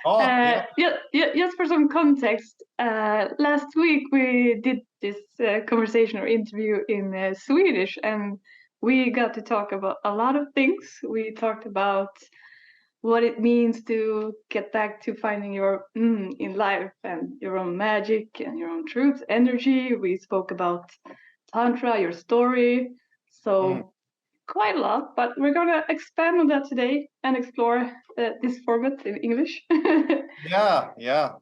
Oh, yeah. Just for some context, last week we did this conversation or interview in Swedish, and we got to talk about a lot of things. We talked about what it means to get back to finding your in life and your own magic and your own truth, energy. We spoke about Tantra, your story. So quite a lot, but we're going to expand on that today and explore this format in English. Yeah.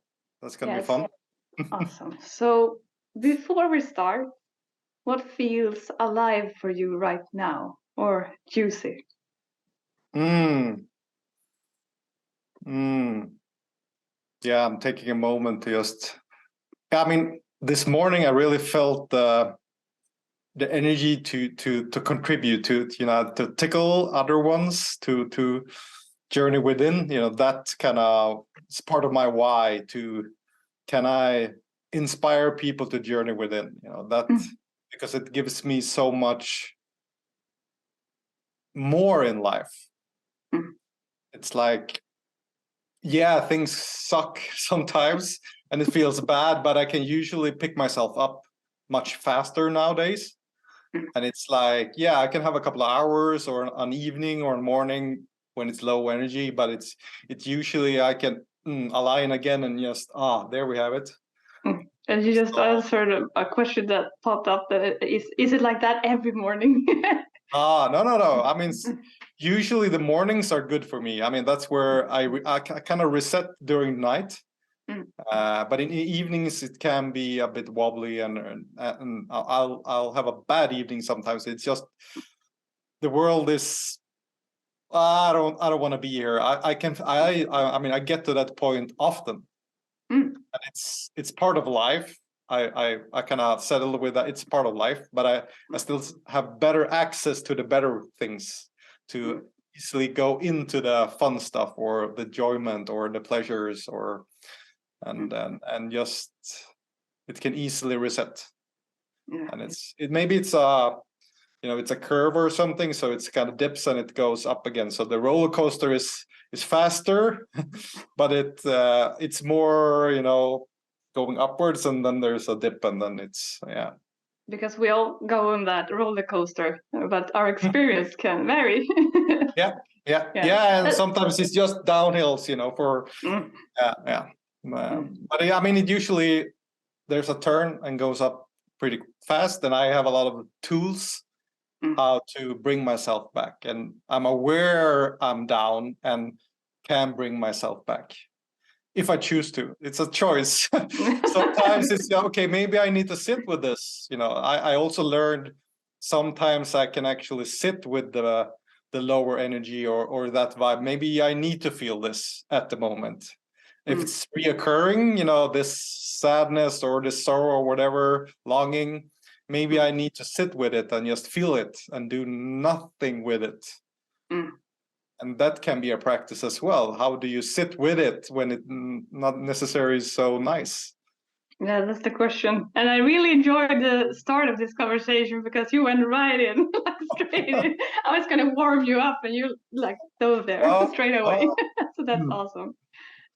That's going to be fun. Awesome. So before we start, what feels alive for you right now or juicy? Yeah, I'm taking a moment to just, I mean, this morning I really felt the energy to contribute to, to tickle other ones, to journey within, that kind of, it's part of my why can I inspire people to journey within, that, because it gives me so much more in life. It's like, yeah, things suck sometimes and it feels bad, but I can usually pick myself up much faster nowadays. And it's like, yeah, I can have a couple of hours or an evening or a morning when it's low energy, but it's usually I can align again and just, there we have it. And you just answered a question that popped up. That is it like that every morning? No. I mean, usually the mornings are good for me. I mean, that's where I kind of reset during night. But in the evenings it can be a bit wobbly, and I'll have a bad evening sometimes. It's just the world is. I don't want to be here. I mean, I get to that point often, and it's part of life. I kind of settle with that. It's part of life, but I still have better access to the better things to easily go into the fun stuff or the enjoyment or the pleasures or and just it can easily reset. And maybe it's a it's a curve or something, so it's kind of dips and it goes up again. So the roller coaster is faster, but it's more going upwards, and then there's a dip, and then it's because we all go on that roller coaster, but our experience can vary. Yeah, and sometimes it's just downhills, for but I mean, it usually there's a turn and goes up pretty fast, and I have a lot of tools how to bring myself back, and I'm aware I'm down and can bring myself back if I choose to. It's a choice. Sometimes it's okay, maybe I need to sit with this. I also learned sometimes I can actually sit with the lower energy or that vibe. Maybe I need to feel this at the moment. If it's reoccurring, this sadness or this sorrow or whatever, longing, maybe I need to sit with it and just feel it and do nothing with it. And that can be a practice as well. How do you sit with it when it not necessarily is so nice? Yeah, that's the question. And I really enjoyed the start of this conversation because you went right in, straight in. I was going to warm you up and you dove there straight away. So that's awesome.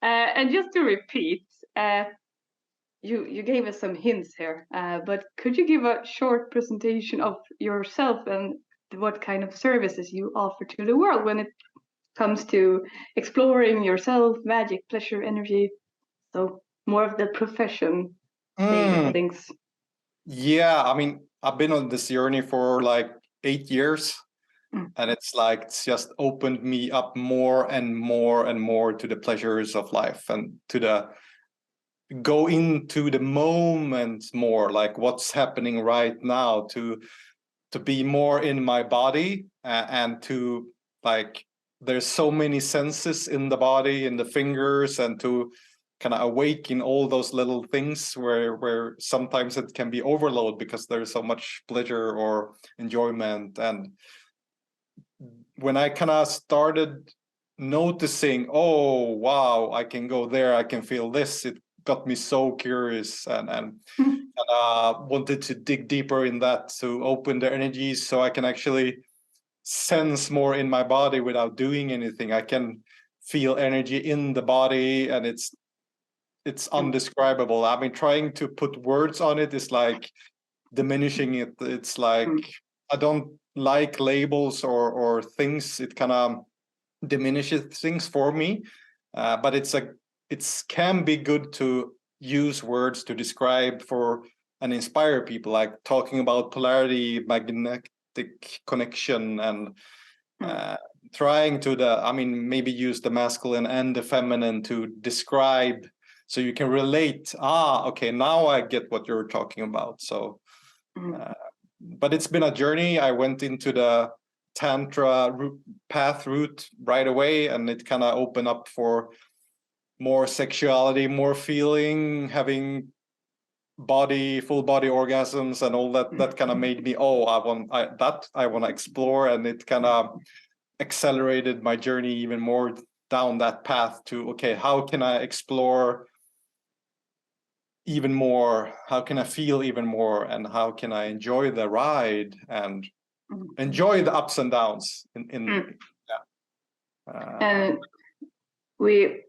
And just to repeat, you gave us some hints here, but could you give a short presentation of yourself and what kind of services you offer to the world when it comes to exploring yourself, magic, pleasure, energy? So more of the profession things. Yeah, I mean, I've been on this journey for 8 years. And it's just opened me up more and more and more to the pleasures of life and to go into the moment more, like what's happening right now, to be more in my body and to there's so many senses in the body, in the fingers, and to kind of awaken all those little things where sometimes it can be overload because there's so much pleasure or enjoyment. And when I kind of started noticing, oh, wow, I can go there, I can feel this, it got me so curious and wanted to dig deeper in that, to open the energies so I can actually sense more in my body without doing anything. I can feel energy in the body, and it's undescribable. I mean, trying to put words on it is like diminishing it. It's like I don't like labels or things. It kind of diminishes things for me. But it can be good to use words to describe for and inspire people, like talking about polarity, magnetic connection, and trying to maybe use the masculine and the feminine to describe, so you can relate. Okay, now I get what you're talking about. So but it's been a journey. I went into the tantra route right away, and it kind of opened up for more sexuality, more feeling, having full body orgasms and all that kind of made me, I want to explore, and it kind of accelerated my journey even more down that path to, okay, how can I explore even more? How can I feel even more? And how can I enjoy the ride and enjoy the ups and downs and we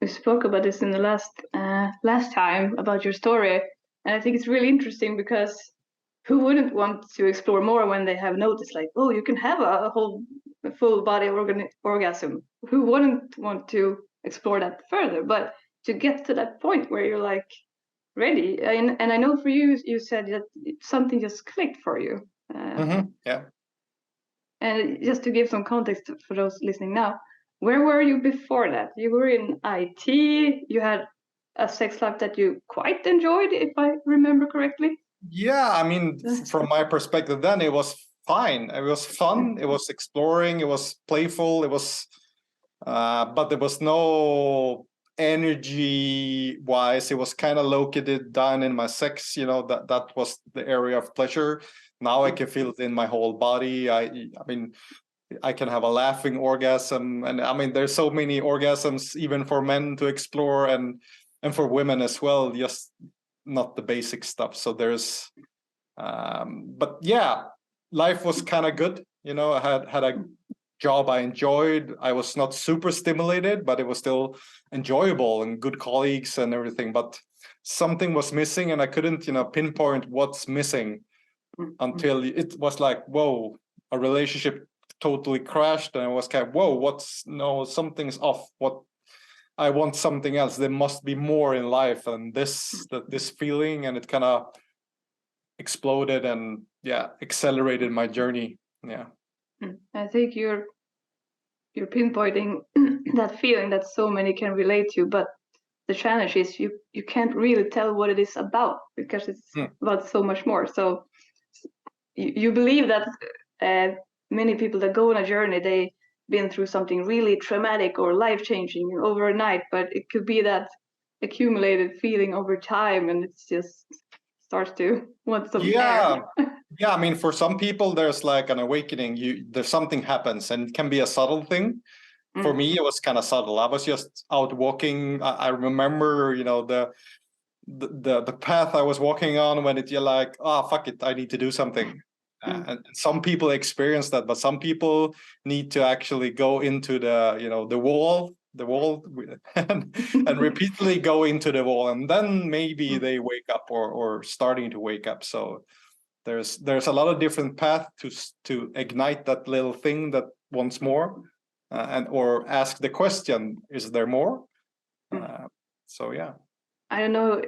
spoke about this in the last time about your story, and I think it's really interesting, because who wouldn't want to explore more when they have noticed, like, oh, you can have a full body orgasm? Who wouldn't want to explore that further? But to get to that point where you're like ready, and I know for you, you said that something just clicked for you. Yeah. And just to give some context for those listening now, where were you before that? You were in IT. You had a sex life that you quite enjoyed, if I remember correctly. Yeah, I mean, from my perspective then, it was fine. It was fun. It was exploring. It was playful. It was, but there was no energy-wise. It was kind of located down in my sex. That was the area of pleasure. Now I can feel it in my whole body. I mean, I can have a laughing orgasm, and I mean, there's so many orgasms even for men to explore, and for women as well. Just not the basic stuff. So there's, but yeah, life was kind of good. I had a job I enjoyed. I was not super stimulated, but it was still enjoyable and good colleagues and everything. But something was missing, and I couldn't, pinpoint what's missing until it was like, whoa, a relationship totally crashed, and I was kind of, whoa, something's off. I want something else. There must be more in life than this feeling, and it kind of exploded and accelerated my journey. Yeah. I think you're pinpointing that feeling that so many can relate to, but the challenge is you can't really tell what it is about, because it's about so much more. So you believe that many people that go on a journey, they've been through something really traumatic or life-changing overnight, but it could be that accumulated feeling over time, and it's just starts to want some air. Yeah, I mean, for some people there's like an awakening. There's something happens, and it can be a subtle thing. For me, it was kind of subtle. I was just out walking. I remember, the path I was walking on, when you're like, fuck it, I need to do something. And some people experience that, but some people need to actually go into the wall and repeatedly go into the wall, and then maybe they wake up or starting to wake up. So there's a lot of different paths to ignite that little thing that wants more, or ask the question, is there more? So yeah. I don't know,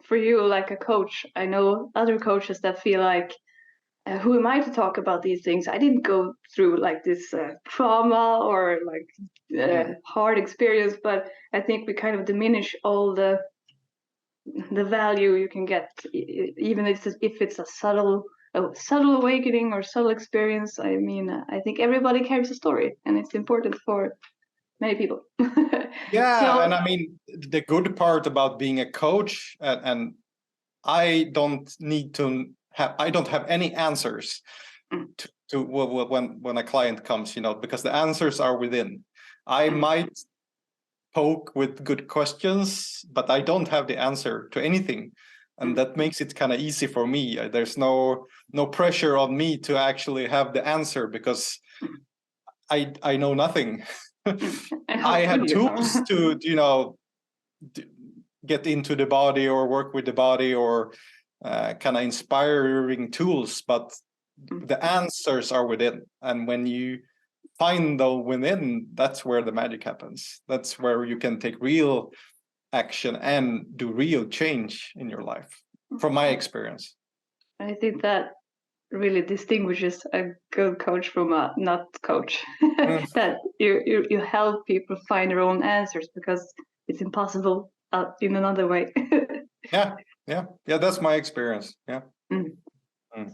for you, like a coach, I know other coaches that feel like, who am I to talk about these things? I didn't go through like this trauma or like hard experience, but I think we kind of diminish all the value you can get, even if it's a subtle awakening or subtle experience. I mean, I think everybody carries a story, and it's important for many people. And I mean, the good part about being a coach, and I don't have any answers to when a client comes, because the answers are within. I might poke with good questions, but I don't have the answer to anything, and that makes it kind of easy for me. There's no pressure on me to actually have the answer, because I know nothing. I have tools to, get into the body or work with the body, or kind of inspiring tools, but the answers are within. And when you find those within, that's where the magic happens. That's where you can take real action and do real change in your life, from my experience. I think that really distinguishes a good coach from a not coach. That you help people find their own answers, because it's impossible in another way. Yeah, that's my experience.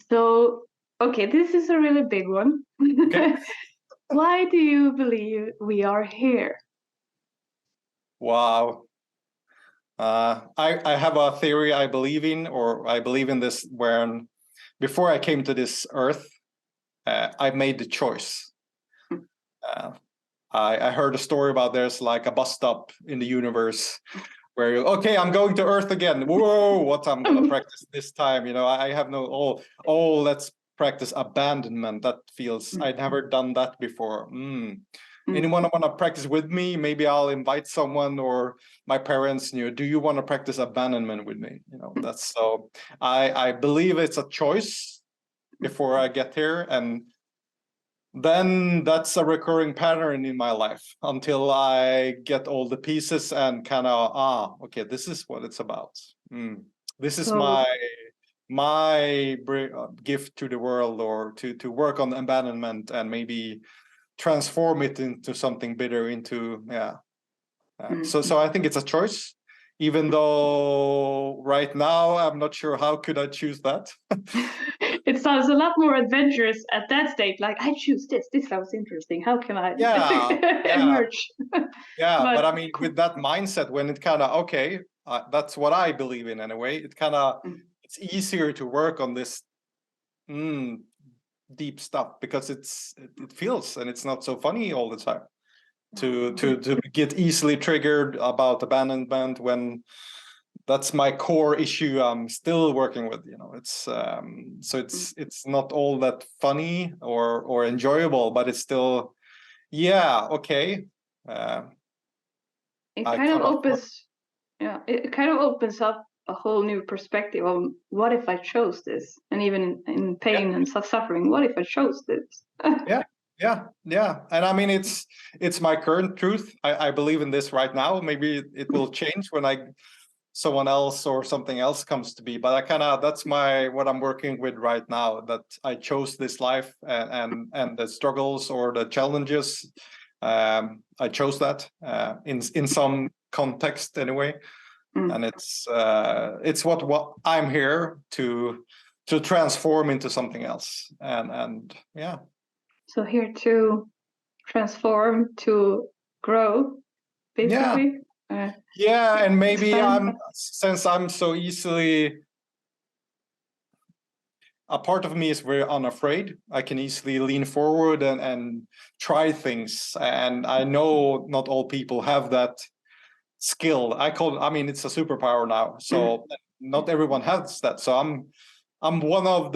So, okay, this is a really big one. Okay. Why do you believe we are here? Wow. I have a theory I believe in, or I believe in this, where before I came to this earth, I made the choice. I heard a story about there's like a bus stop in the universe where okay, I'm going to Earth again. Whoa, what I'm gonna practice this time? I have no let's practice abandonment. That feels I'd never done that before. Anyone want to practice with me? Maybe I'll invite someone, or my parents. Do you want to practice abandonment with me? That's so. I believe it's a choice before I get here, and then that's a recurring pattern in my life until I get all the pieces and kind of okay, this is what it's about. This is my gift to the world, or to work on abandonment and maybe transform it into something better, into so I think it's a choice, even though right now I'm not sure how could I choose that. It sounds a lot more adventurous at that state. Like, I choose this sounds interesting, how can I emerge? But I mean, with that mindset, when it kind of okay, that's what I believe in anyway, it kind of it's easier to work on this deep stuff, because it feels, and it's not so funny all the time to get easily triggered about abandonment, when that's my core issue I'm still working with. It's so it's not all that funny or enjoyable, but it's still okay. It kind of opens up a whole new perspective on what if I chose this, and even in pain and suffering, what if I chose this? Yeah, and I mean it's my current truth. I believe in this right now. Maybe it will change when someone else or something else comes to be, but that's what I'm working with right now, that I chose this life, and the struggles or the challenges, I chose that in some context anyway. And it's what I'm here to transform into something else, and so here to transform, to grow, basically. And maybe since I'm so easily, a part of me is very unafraid. I can easily lean forward and try things, and I know not all people have that skill. It's a superpower now, so not everyone has that. So I'm one of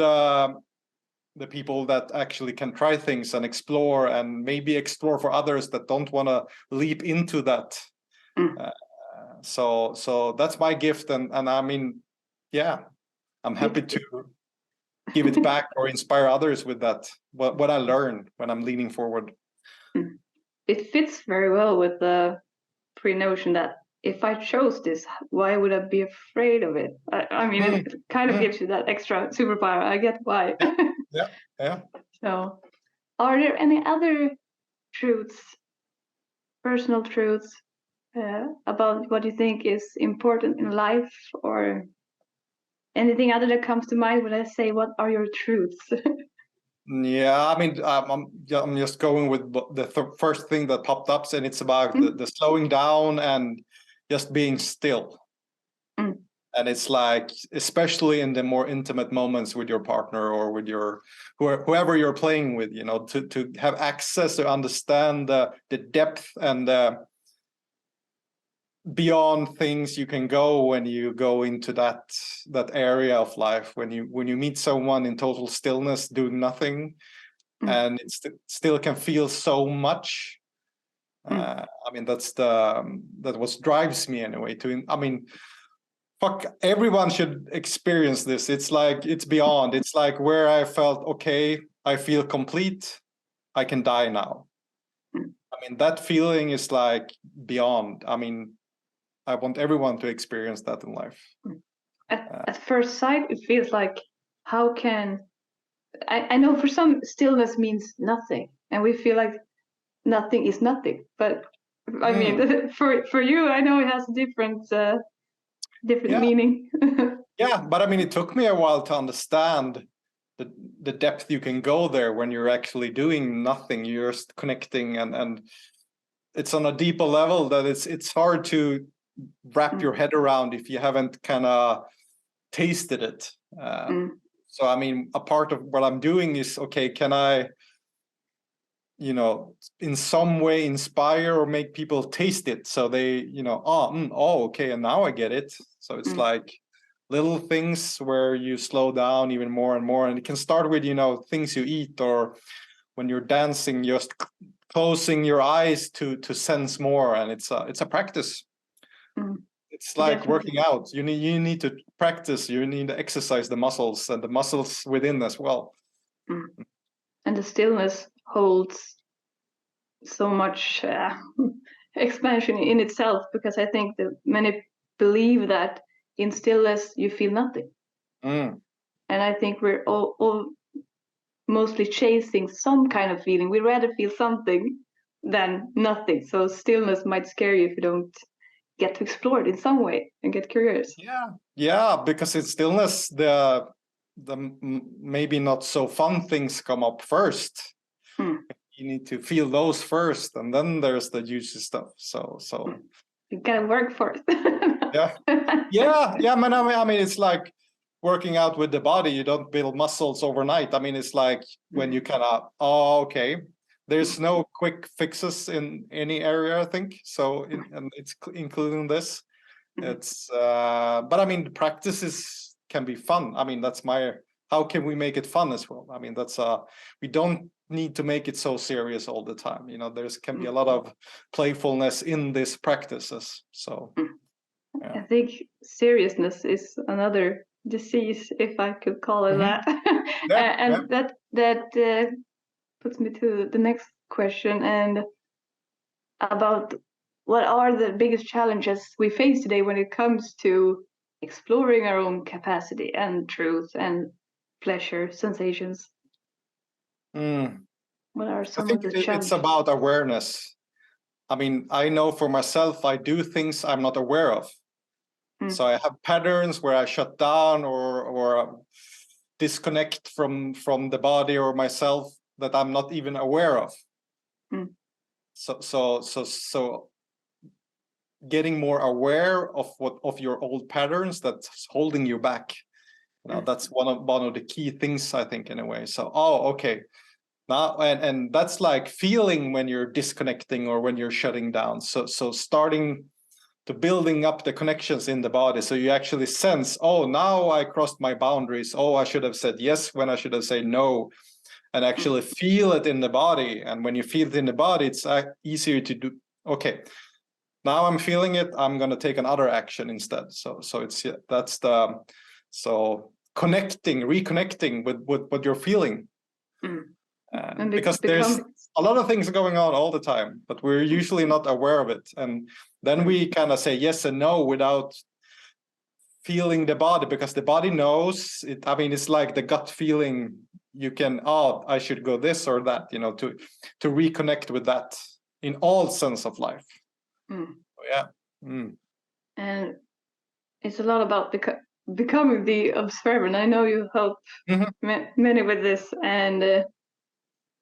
the people that actually can try things and explore, and maybe explore for others that don't want to leap into that. So that's my gift, and I mean, I'm happy to give it back or inspire others with that, what I learned when I'm leaning forward. It fits very well with the pre-notion that if I chose this, why would I be afraid of it? I mean, it kind of gives you that extra superpower. I get why. Yeah. So, are there any other truths, personal truths, about what you think is important in life, or anything other that comes to mind when I say what are your truths? I mean, I'm just going with the first thing that popped up, and it's about the slowing down and just being still. And it's like, especially in the more intimate moments with your partner or with whoever you're playing with, to have access to understand the depth and beyond things you can go when you go into that area of life, when you meet someone in total stillness doing nothing, and it still can feel so much. I mean, that what drives me anyway. I mean, fuck, everyone should experience this. It's like, it's beyond. It's like where I felt, okay, I feel complete. I can die now. I mean, that feeling is like beyond. I mean, I want everyone to experience that in life. At first sight, it feels like, how can I know for some stillness means nothing, and we feel like nothing is nothing. But I mean, for you, I know it has a different meaning. Yeah, but I mean, it took me a while to understand the depth you can go there when you're actually doing nothing. You're just connecting, and it's on a deeper level that it's hard to wrap your head around if you haven't kind of tasted it. So I mean, a part of what I'm doing is, okay, can I, in some way inspire or make people taste it, so they, okay, and now I get it. So it's like little things where you slow down even more and more, and it can start with, things you eat, or when you're dancing, just closing your eyes to sense more, and it's a practice. It's like Definitely. working out. You need to practice. You need to exercise the muscles, and the muscles within as well. And the stillness holds so much expansion in itself, because I think that many believe that in stillness you feel nothing. And I think we're all mostly chasing some kind of feeling. We'd rather feel something than nothing. So stillness might scare you if you don't get to explore it in some way and get curious. Yeah, because in stillness, the maybe not so fun things come up first. You need to feel those first, and then there's the juicy stuff. So you gotta work for it. yeah. Man, I mean, it's like working out with the body. You don't build muscles overnight. I mean, it's like when you kind of, okay, there's no quick fixes in any area, I think. So, and it's including this. It's, but I mean, the practices can be fun. I mean, how can we make it fun as well? I mean, we don't need to make it so serious all the time. There's can be a lot of playfulness in these practices. So, I think seriousness is another disease, if I could call it that. That puts me to the next question, and about what are the biggest challenges we face today when it comes to exploring our own capacity and truth and pleasure, sensations. What are some of the challenges? It's about awareness. I mean, I know for myself, I do things I'm not aware of. So I have patterns where I shut down or disconnect from the body or myself that I'm not even aware of. So getting more aware of your old patterns that's holding you back. That's one of the key things, I think, in a way. So, okay. Now, and that's like feeling when you're disconnecting or when you're shutting down. So starting to building up the connections in the body, so you actually sense, now I crossed my boundaries. I should have said yes when I should have said no, and actually feel it in the body. And when you feel it in the body, it's easier to do. Okay, now I'm feeling it. I'm going to take another action instead. So reconnecting with what you're feeling. Because there's a lot of things going on all the time, but we're usually not aware of it. And then we kind of say yes and no without feeling the body, because the body knows it. I mean, it's like the gut feeling. You can, I should go this or that, to reconnect with that in all sense of life. And it's a lot about becoming the observer. And I know you help many with this, and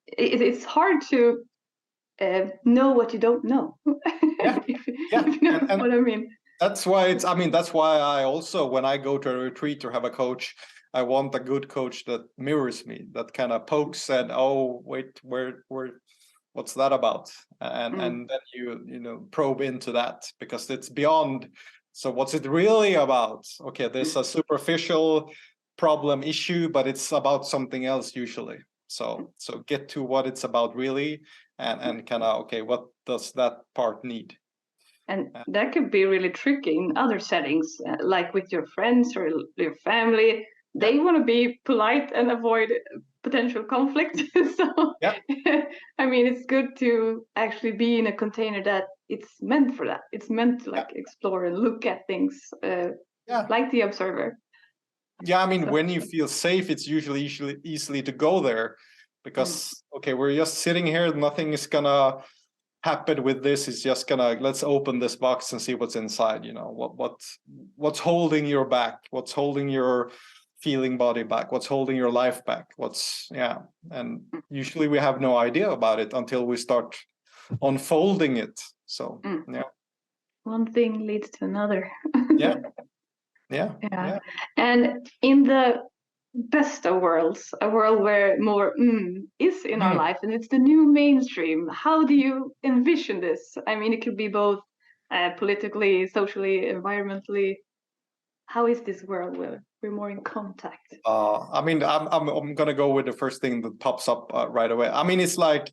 it's hard to know what you don't know. If you know what I mean. That's why that's why I also, when I go to a retreat or have a coach, I want a good coach that mirrors me, that kind of pokes and, wait, where what's that about? And then you probe into that, because it's beyond. So what's it really about? Okay, there's a superficial problem issue, but it's about something else usually. So get to what it's about really, and kind of, okay, what does that part need? And that could be really tricky in other settings, like with your friends or your family. They want to be polite and avoid potential conflict. So, I mean, it's good to actually be in a container that it's meant for that. It's meant to like explore and look at things like the observer. Yeah, I mean, when you feel safe, it's usually easily to go there because, okay, we're just sitting here. Nothing is going to happen with this. It's just going to, let's open this box and see what's inside. You know, what's holding your back? What's holding your feeling body back? What's holding your life back? And usually we have no idea about it until we start unfolding it. So, One thing leads to another. Yeah. And in the best of worlds, a world where more is in our life, and it's the new mainstream. How do you envision this? I mean, it could be both politically, socially, environmentally. How is this world where we're more in contact? I mean, I'm gonna go with the first thing that pops up right away. I mean, it's like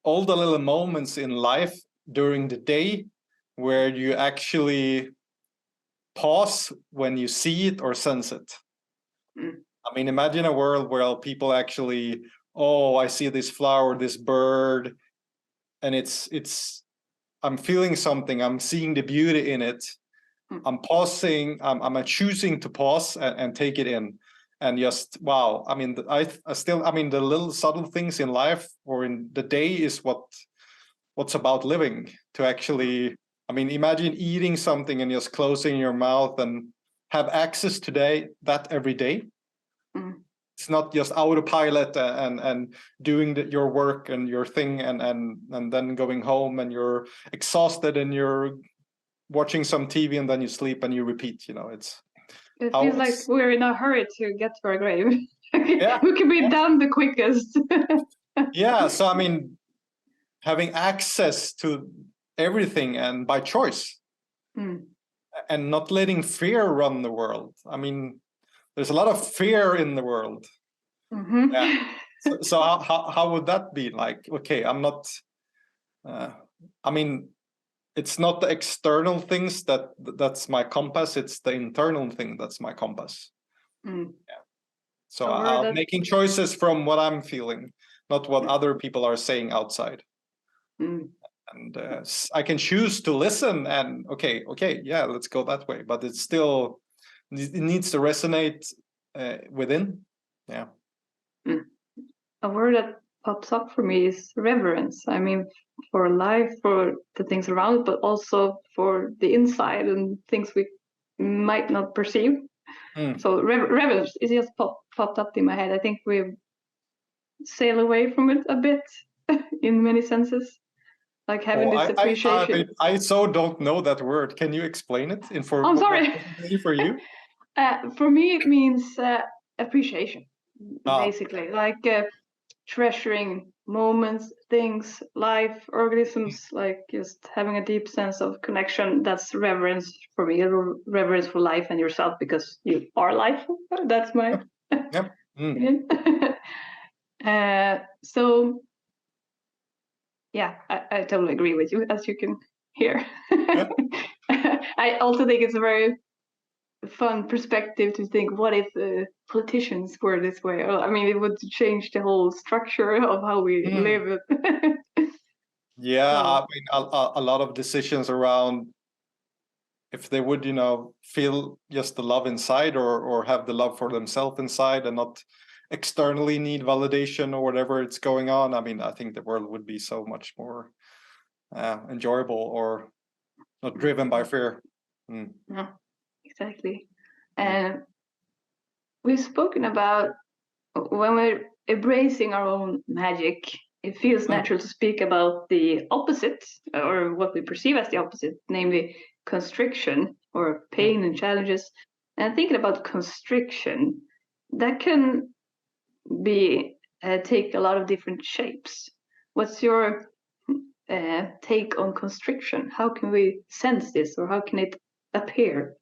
all the little moments in life during the day where you actually pause when you see it or sense it. I mean, imagine a world where people actually, oh, I see this flower, this bird, and I'm feeling something. I'm seeing the beauty in it. I'm pausing. I'm choosing to pause and take it in, and just wow. I mean, I still. I mean, the little subtle things in life or in the day is what's about living. To actually, I mean, imagine eating something and just closing your mouth and have access to that every day. It's not just autopilot and doing your work and your thing and then going home and you're exhausted and you're watching some TV and then you sleep and you repeat. You know, it feels like we're in a hurry to get to our grave. Who can be done the quickest? So I mean, having access to everything and by choice, and not letting fear run the world. I mean, there's a lot of fear in the world. So how would that be? Like, okay, I'm not. I mean, it's not the external things that's my compass. It's the internal thing that's my compass. So I'm making choices from what I'm feeling, not what other people are saying outside. And I can choose to listen and okay, yeah, let's go that way. But it needs to resonate within. A word that pops up for me is reverence. I mean, for life, for the things around, but also for the inside and things we might not perceive. So reverence is just popped up in my head. I think we sail away from it a bit in many senses, like having this appreciation. I so don't know that word. Can you explain it? I'm sorry. For you? For me, it means appreciation, basically, like treasuring moments, things, life, organisms, like just having a deep sense of connection. That's reverence for me, reverence for life and yourself, because you are life. That's my opinion. So yeah, I totally agree with you, as you can hear. I also think it's a very fun perspective to think, what if politicians were this way? I mean, it would change the whole structure of how we live. I mean, a lot of decisions around if they would, feel just the love inside or have the love for themselves inside and not externally need validation or whatever it's going on. I mean, I think the world would be so much more enjoyable or not driven by fear. Yeah, exactly. And we've spoken about when we're embracing our own magic, it feels natural to speak about the opposite, or what we perceive as the opposite, namely constriction or pain and challenges. And thinking about constriction, that can be take a lot of different shapes. What's your take on constriction? How can we sense this, or how can it appear?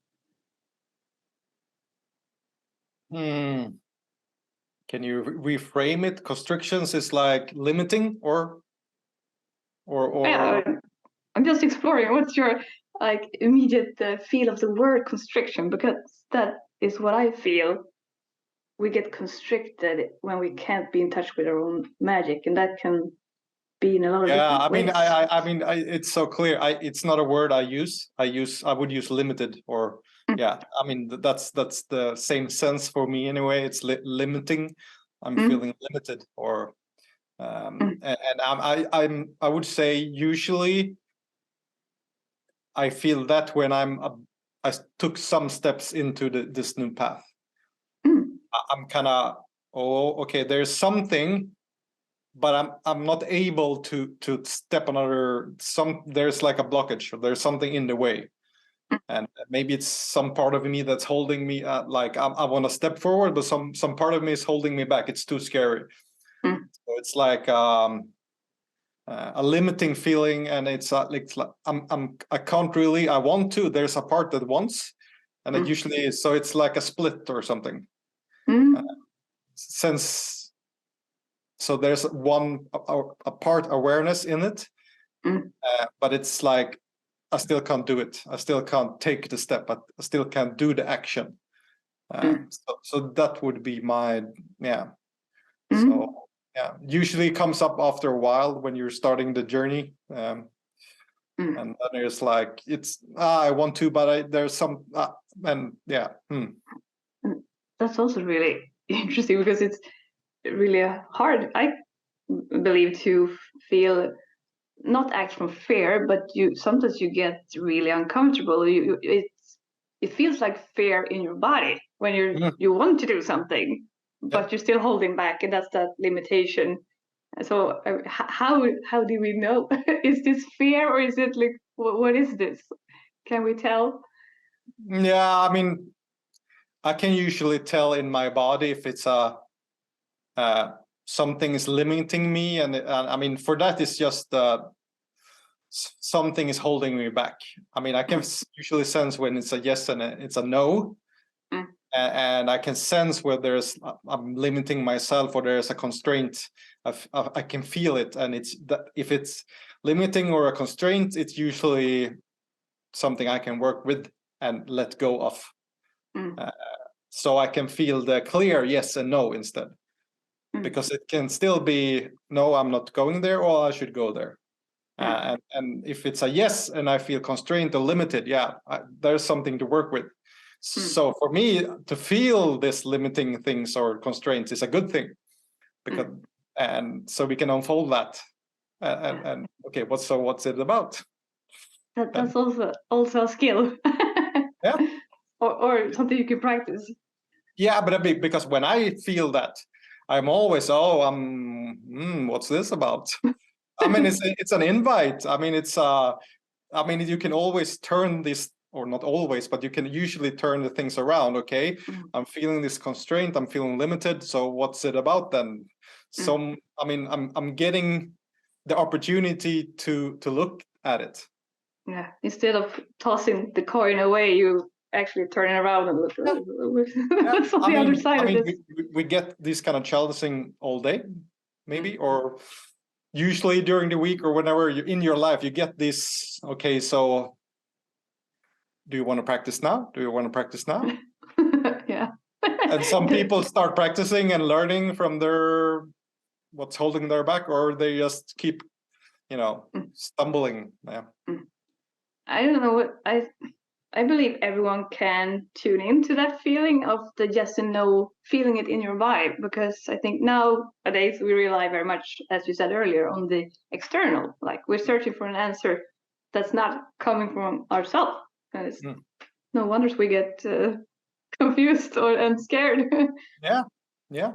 Can you reframe it? Constrictions is like limiting or? or Yeah, I'm just exploring. What's your like immediate feel of the word constriction? Because that is what I feel. We get constricted when we can't be in touch with our own magic, and that can be in a lot of yeah, different ways. it's so clear. It's not a word I use. I would use limited, or yeah. I mean, that's the same sense for me anyway. It's limiting. I'm feeling limited, or and I would say usually I feel that when I took some steps into this new path. I'm kind of, oh, okay, there's something, but I'm not able to step another, there's like a blockage, or there's something in the way. And maybe it's some part of me that's holding me, like I want to step forward, but some part of me is holding me back. It's too scary. So it's like a limiting feeling, and it's like I can't really. I want to. There's a part that wants, and it usually is. So it's like a split or something. Since so there's a part awareness in it, but it's like I still can't do it. I still can't take the step. I still can't do the action. So that would be my So yeah, usually it comes up after a while when you're starting the journey, and then it's like I want to, but there's some and yeah. That's also really interesting, because it's really hard, I believe, to feel, not act from fear, but sometimes you get really uncomfortable. It feels like fear in your body when you want to do something, but you're still holding back, and that's that limitation. So how do we know? Is this fear, or is it like what is this? Can we tell? Yeah, I mean, I can usually tell in my body if it's something is limiting me, and I mean, for that it's just something is holding me back. I mean, I can usually sense when it's a yes and it's a no, and I can sense where I'm limiting myself, or there's a constraint. I can feel it, and it's that if it's limiting or a constraint, it's usually something I can work with and let go of. So I can feel the clear yes and no instead, because it can still be no, I'm not going there, or I should go there. And if it's a yes and I feel constrained or limited, there's something to work with. So for me to feel this limiting things or constraints is a good thing, because and so we can unfold that and okay, what's it about? That's also a skill. Yeah. or something you can practice. Yeah, but because when I feel that, I'm always what's this about? I mean, it's an invite. I mean, you can always turn this, or not always, but you can usually turn the things around. Okay, I'm feeling this constraint. I'm feeling limited. So what's it about then? So I mean, I'm getting the opportunity to look at it. Yeah, instead of tossing the coin away, you actually turn it around and look. What's on the other side of this? We get this kind of challenging all day, maybe, or usually during the week, or whenever you're in your life, you get this. Okay, so do you want to practice now? Do you want to practice now? Yeah. And some people start practicing and learning from what's holding their back, or they just keep, stumbling. Yeah. I don't know what I believe everyone can tune into that feeling of the yes and no, feeling it in your vibe, because I think nowadays we rely very much, as you said earlier, on the external. Like we're searching for an answer that's not coming from ourselves, and it's no wonders we get confused and scared. Yeah.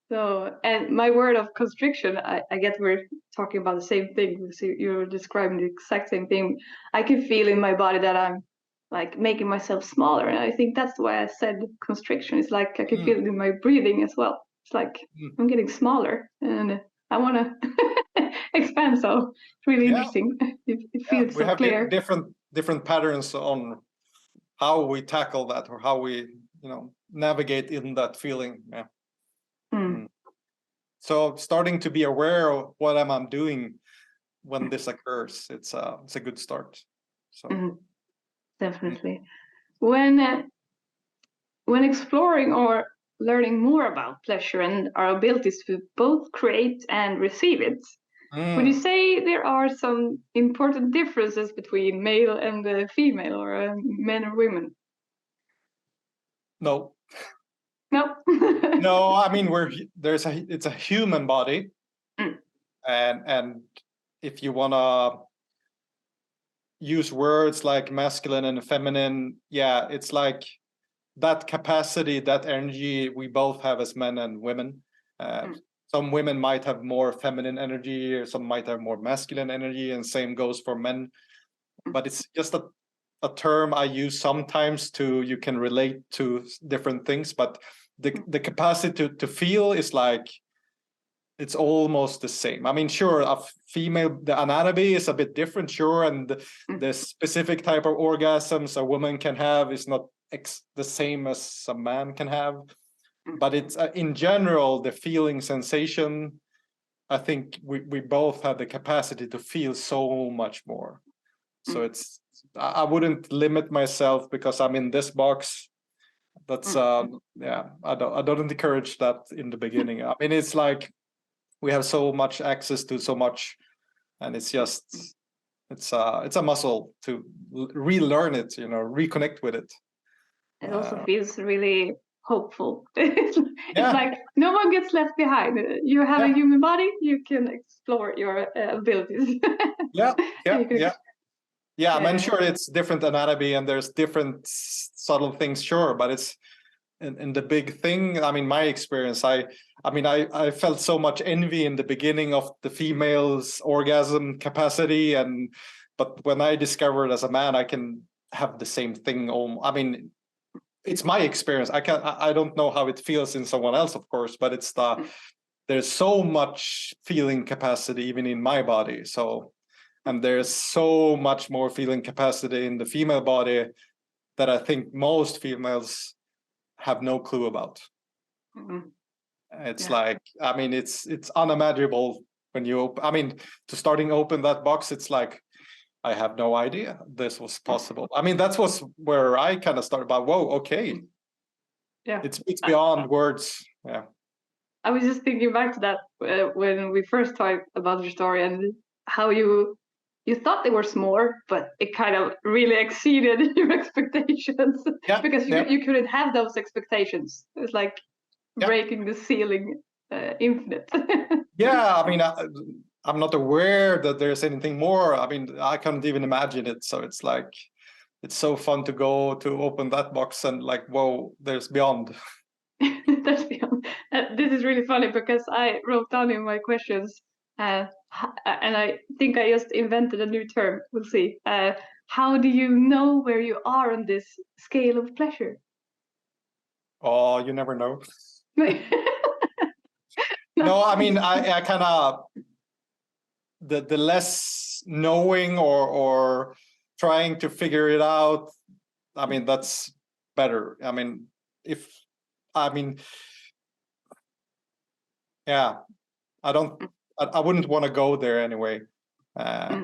So, and my word of constriction, I get we're talking about the same thing. So you're describing the exact same thing. I can feel in my body that I'm like making myself smaller, and I think that's why I said constriction. It's like I can feel it in my breathing as well. It's like I'm getting smaller, and I want to expand. So it's really interesting. It feels so clear. We have different patterns on how we tackle that, or how we navigate in that feeling. Yeah. So starting to be aware of what I'm doing when this occurs, it's a good start. So definitely. When exploring or learning more about pleasure and our abilities to both create and receive it, would you say there are some important differences between male and female, or men or women? No. No. No, I mean it's a human body, and if you wanna use words like masculine and feminine, yeah, it's like that capacity, that energy we both have as men and women. Some women might have more feminine energy, or some might have more masculine energy, and same goes for men. But it's just a term I use sometimes you can relate to different things, but the capacity to feel is like, it's almost the same. I mean, sure, the anatomy is a bit different, sure, and the specific type of orgasms a woman can have is not the same as a man can have. But it's in general, the feeling sensation, I think we both have the capacity to feel so much more. So I wouldn't limit myself because I'm in this box. That's I don't encourage that in the beginning. I mean, it's like we have so much access to so much, and it's a muscle to relearn it, reconnect with it. It also feels really hopeful. It's like no one gets left behind. You have a human body, you can explore your abilities. I mean, sure, it's different anatomy and there's different subtle things, sure, but it's in the big thing. I mean, my experience, I felt so much envy in the beginning of the female's orgasm capacity, but when I discovered as a man I can have the same thing. I mean, it's my experience. I don't know how it feels in someone else, of course, but there's so much feeling capacity even in my body. So, and there's so much more feeling capacity in the female body that I think most females have no clue about. It's like, I mean, it's unimaginable when you to open that box. It's like, I have no idea this was possible. I mean, that was where I kind of started about, whoa, okay. Yeah. It's beyond words. Yeah. I was just thinking back to that when we first talked about your story and how you thought there was more, but it kind of really exceeded your expectations. Yeah. Because you couldn't have those expectations. It's like breaking the ceiling infinite. Yeah, I mean, I'm not aware that there's anything more. I mean, I can't even imagine it. So it's like, it's so fun to go to open that box and like, whoa, there's beyond. There's beyond. This is really funny because I wrote down in my questions, and I think I just invented a new term. We'll see. How do you know where you are on this scale of pleasure? Oh, you never know. No, I mean, I kind of, the less knowing or trying to figure it out, I mean, that's better. I mean, I wouldn't want to go there anyway.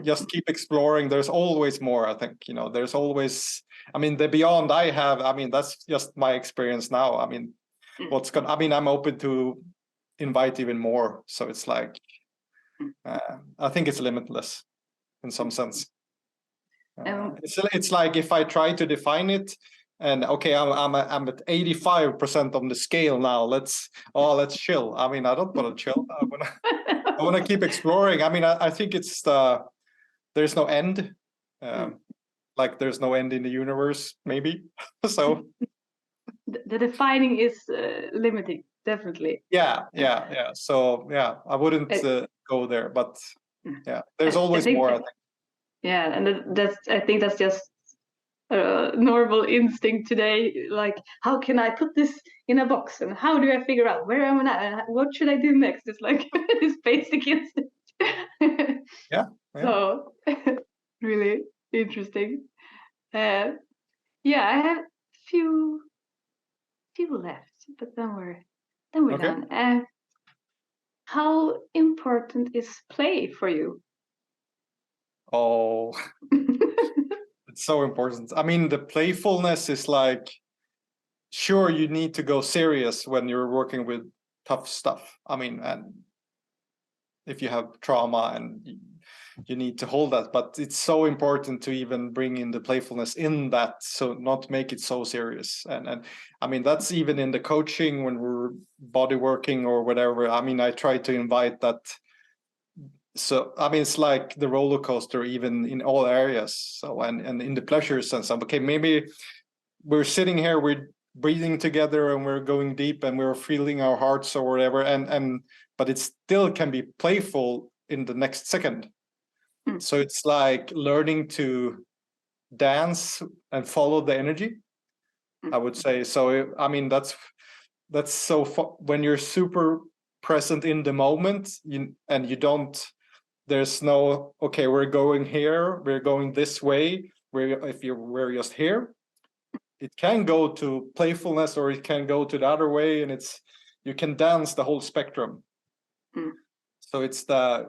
Just keep exploring. There's always more, I think, there's always, I mean, the beyond I have, I mean, that's just my experience now. I mean, I'm open to invite even more. So it's like, I think it's limitless in some sense. It's like if I try to define it, and okay, I'm at 85% on the scale now. Let's chill. I mean, I don't want to chill. I want to keep exploring. I mean, I think it's there's no end. Like there's no end in the universe, maybe. So the defining is limiting, definitely. Yeah. So I wouldn't go there, but there's always more, I think. Yeah, and I think that's just a normal instinct today. Like, how can I put this in a box, and how do I figure out where am I at, and what should I do next? It's like this basic instinct. Yeah. So really interesting. I have few left, but then we're done. How important is play for you? Oh, it's so important. I mean, the playfulness is like, sure, you need to go serious when you're working with tough stuff. I mean, and if you have trauma and you need to hold that, but it's so important to even bring in the playfulness in that, so not make it so serious. And I mean, that's even in the coaching when we're body working or whatever. I mean, I try to invite that. So I mean, it's like the roller coaster, even in all areas. So and in the pleasure sense, okay, maybe we're sitting here, we're breathing together and we're going deep and we're feeling our hearts or whatever, and but it still can be playful in the next second. So it's like learning to dance and follow the energy, I would say. So I mean, that's so when you're super present in the moment, and you don't, there's no, okay, we're going here, we're going this way, we're just here. It can go to playfulness or it can go to the other way, and you can dance the whole spectrum. So it's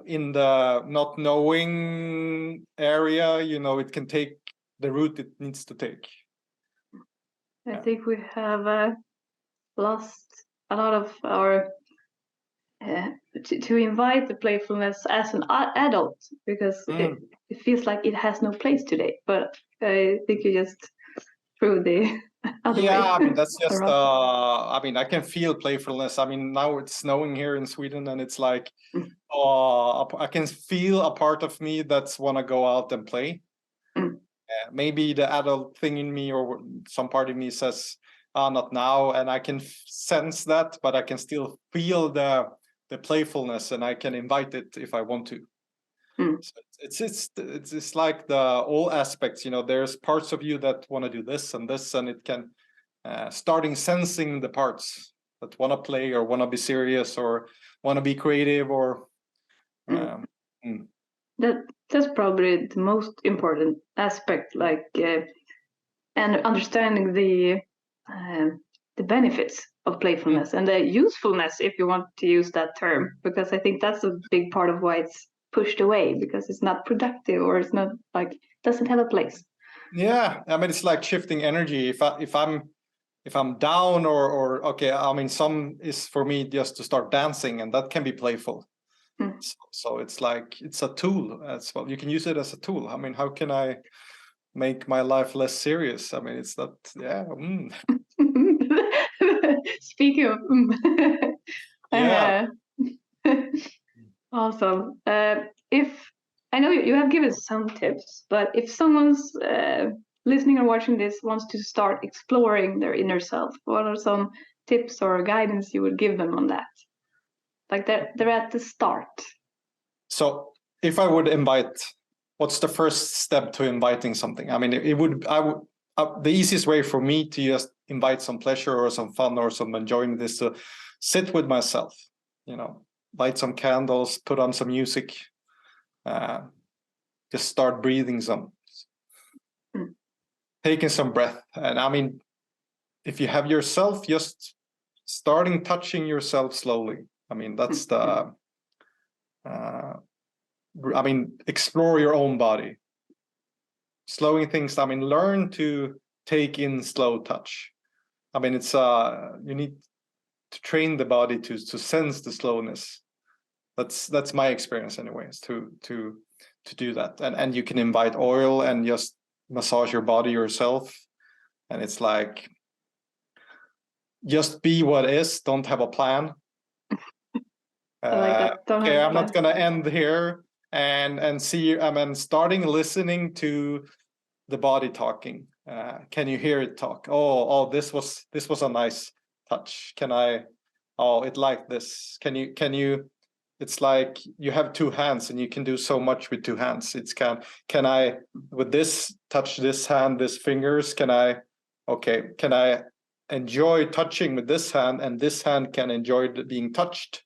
in the not knowing area, it can take the route it needs to take. I think we have lost a lot of our to invite the playfulness as an adult, because it feels like it has no place today. But I think you just threw the other way. I mean, that's just I mean, I can feel playfulness. I mean, now it's snowing here in Sweden, and it's like I can feel a part of me that's want to go out and play. Maybe the adult thing in me or some part of me says, not now, and I can sense that, but I can still feel the playfulness, and I can invite it if I want to. So it's like all aspects. There's parts of you that want to do this and this, and it can starting sensing the parts that want to play or want to be serious or want to be creative or. That's probably the most important aspect, like and understanding the benefits of playfulness and the usefulness, if you want to use that term, because I think that's a big part of why it's pushed away, because it's not productive or it's not like doesn't have a place. Yeah, I mean, it's like shifting energy. If I'm down or okay, I mean, some is for me just to start dancing, and that can be playful. So it's like it's a tool as well. You can use it as a tool. I mean, how can I make my life less serious? I mean, it's that, Speaking of awesome. If I know you have given some tips, but if someone's listening or watching this wants to start exploring their inner self, what are some tips or guidance you would give them on that? Like they're at the start. So if I would invite, what's the first step to inviting something? I mean, the easiest way for me to just invite some pleasure or some fun or some enjoying this, to sit with myself, light some candles, put on some music, just start breathing some, taking some breath. And I mean, if you have yourself, just starting touching yourself slowly. I mean, that's explore your own body. Slowing things, I mean, learn to take in slow touch. I mean, it's you need to train the body to sense the slowness. That's my experience anyways, to do that. And you can invite oil and just massage your body yourself. And it's like, just be what is, don't have a plan. Okay, I'm not gonna end here and see. I mean, starting listening to the body talking. Can you hear it talk? Oh, this was a nice touch. Can I? Oh, it like this. Can you? It's like you have two hands and you can do so much with two hands. It's can I with this touch this hand, this fingers? Can I? Okay, can I enjoy touching with this hand, and this hand can enjoy being touched?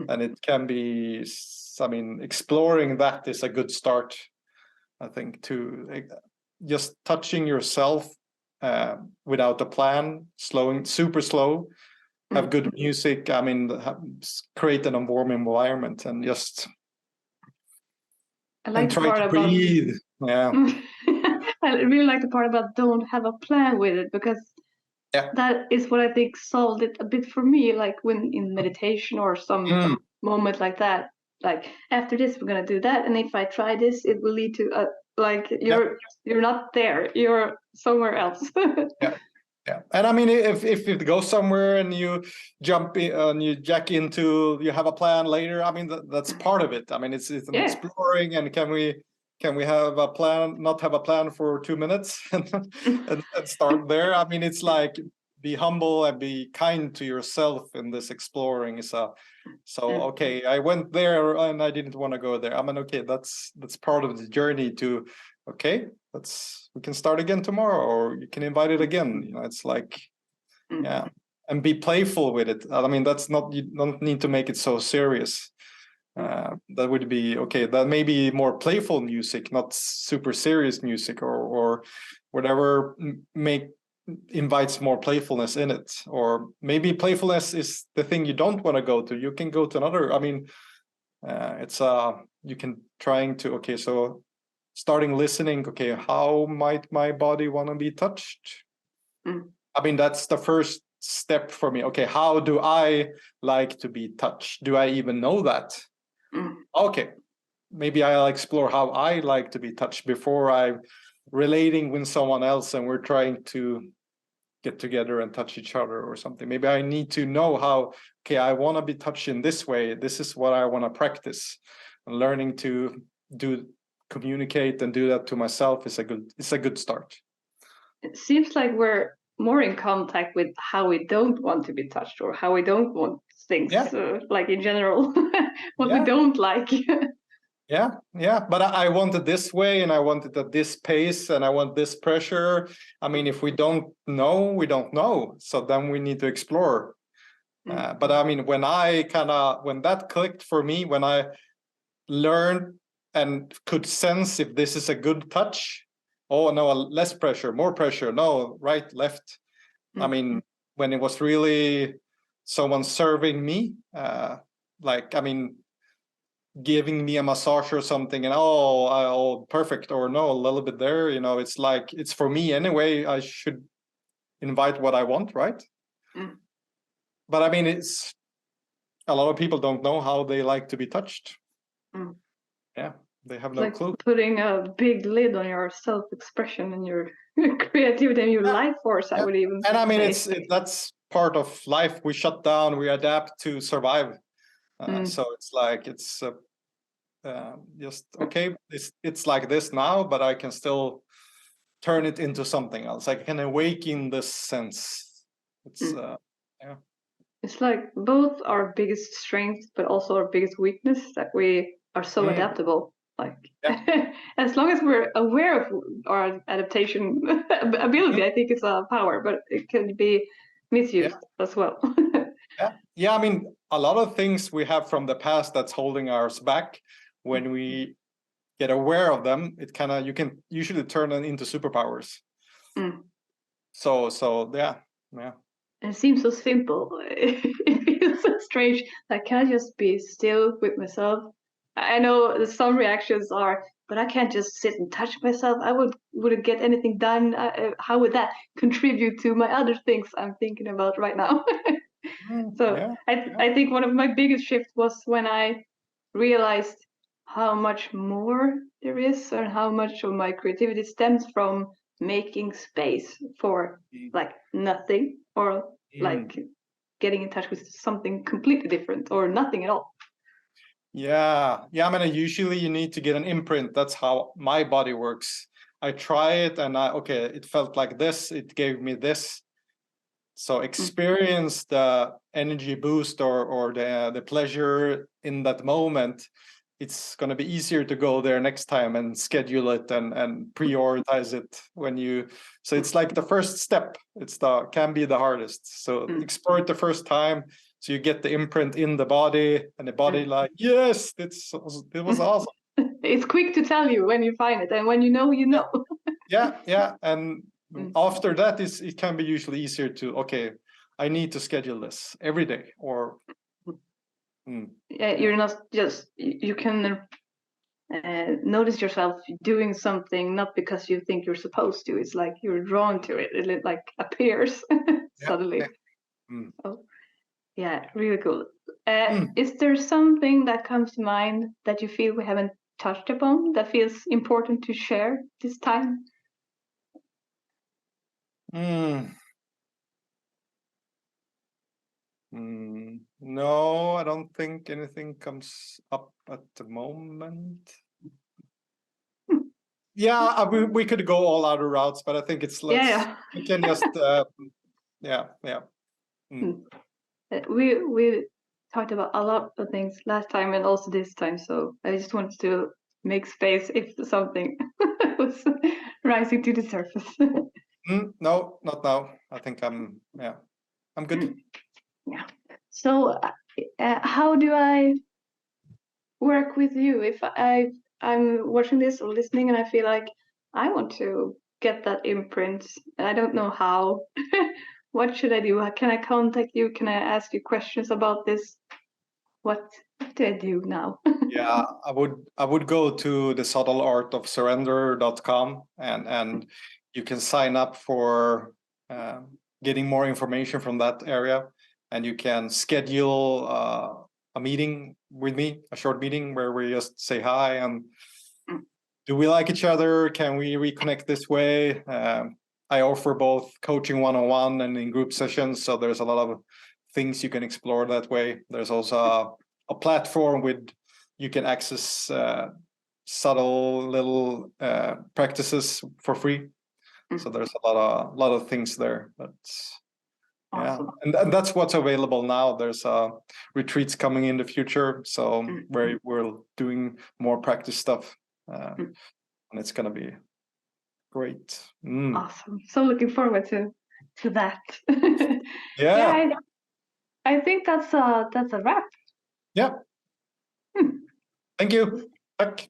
And it can be, I mean, exploring that is a good start, I think, to just touching yourself without a plan, super slow, have good music. I mean, create an warm environment and just. I like and the try part to about breathe. Yeah. I really like the part about don't have a plan with it, because Yeah. that is what I think solved it a bit for me. Like when in meditation or some moment like that, like after this we're gonna do that, and if I try this, it will lead to like you're not there, you're somewhere else. Yeah. Yeah, and I mean, if it goes somewhere and you jump in and you jack into, you have a plan later. I mean, that's part of it. I mean, it's an exploring, and can we have a plan? Not have a plan for 2 minutes and start there. I mean, it's like be humble and be kind to yourself in this exploring. So okay, I went there and I didn't want to go there. I mean, okay, that's part of the journey to, okay, we can start again tomorrow, or you can invite it again. You know, it's like, yeah, and be playful with it. I mean, that's not, you don't need to make it so serious. That would be okay. That may be more playful music, not super serious music, or whatever invites more playfulness in it. Or maybe playfulness is the thing you don't want to go to. You can go to another. I mean, it's you can trying to, okay, so starting listening, okay, how might my body want to be touched? I mean, that's the first step for me. Okay, how do I like to be touched? Do I even know that? Okay, maybe I'll explore how I like to be touched before I'm relating with someone else and we're trying to get together and touch each other or something. Maybe I need to know how, okay, I want to be touched in this way. This is what I want to practice. And learning to communicate and do that to myself is a good start. It seems like we're more in contact with how we don't want to be touched, or how we don't want things, like in general, what we don't like. Yeah, but I want it this way, and I want it at this pace, and I want this pressure. I mean, if we don't know, we don't know. So then we need to explore. But I mean, when that clicked for me, when I learned and could sense if this is a good touch, oh no, less pressure, more pressure, no, right, left. I mean, when it was really someone serving me, like, I mean, giving me a massage or something, and oh, perfect, or no, a little bit there, you know, it's like, it's for me anyway. I should invite what I want, right? But I mean, it's a lot of people don't know how they like to be touched. Yeah, they have no clue. Putting a big lid on your self-expression and your creativity and your life force, I would even and I mean, say. that's part of life. We shut down, we adapt to survive. So it's like, it's just okay, it's like this now, but I can still turn it into something else. I can awaken this sense. It's it's like both our biggest strength but also our biggest weakness, that we are so adaptable. Like as long as we're aware of our adaptation ability, I think it's a power, but it can be misused as well. Yeah, I mean, a lot of things we have from the past that's holding us back, when we get aware of them, it kind of, you can usually turn them into superpowers. So yeah. And it seems so simple. It feels so strange. Like, can I just be still with myself? I know some reactions are, but I can't just sit and touch myself. I wouldn't get anything done. How would that contribute to my other things I'm thinking about right now? I think one of my biggest shifts was when I realized how much more there is, and how much of my creativity stems from making space for like nothing, or like getting in touch with something completely different, or nothing at all. Yeah, I mean, usually you need to get an imprint. That's how my body works. I try it, and okay, it felt like this, it gave me this. So experience the energy boost, or the pleasure in that moment. It's going to be easier to go there next time and schedule it and prioritize it when you. So it's like the first step. Can be the hardest. So explore it the first time, so you get the imprint in the body, and the body like, yes, it was awesome. It's quick to tell you when you find it, and when you know, you know. Yeah, and after that, it can be usually easier to, okay, I need to schedule this every day, or you're not just, you can notice yourself doing something not because you think you're supposed to. It's like you're drawn to it. It like appears suddenly. Yeah. Mm. Oh, yeah, really cool. Is there something that comes to mind that you feel we haven't touched upon that feels important to share this time? No, I don't think anything comes up at the moment. Yeah, we could go all other routes, but I think it's we can just We talked about a lot of things last time and also this time, so I just wanted to make space if something was rising to the surface. No, not now. I think I'm good. Yeah. So how do I work with you if I'm watching this or listening and I feel like I want to get that imprint? I don't know how. What should I do? Can I contact you? Can I ask you questions about this? What do I do now? Yeah, I would go to the subtleartofsurrender.com and you can sign up for getting more information from that area, and you can schedule a meeting with me, a short meeting where we just say hi and do we like each other? Can we reconnect this way? I offer both coaching one-on-one and in group sessions, so there's a lot of things you can explore that way. There's also a platform with you can access subtle little practices for free. So there's a lot of things there. That's awesome. And that's what's available now. There's retreats coming in the future, so where we're doing more practice stuff, and it's gonna be great. Awesome. So looking forward to that. Yeah. I think that's a wrap. Yeah. Thank you. Tack.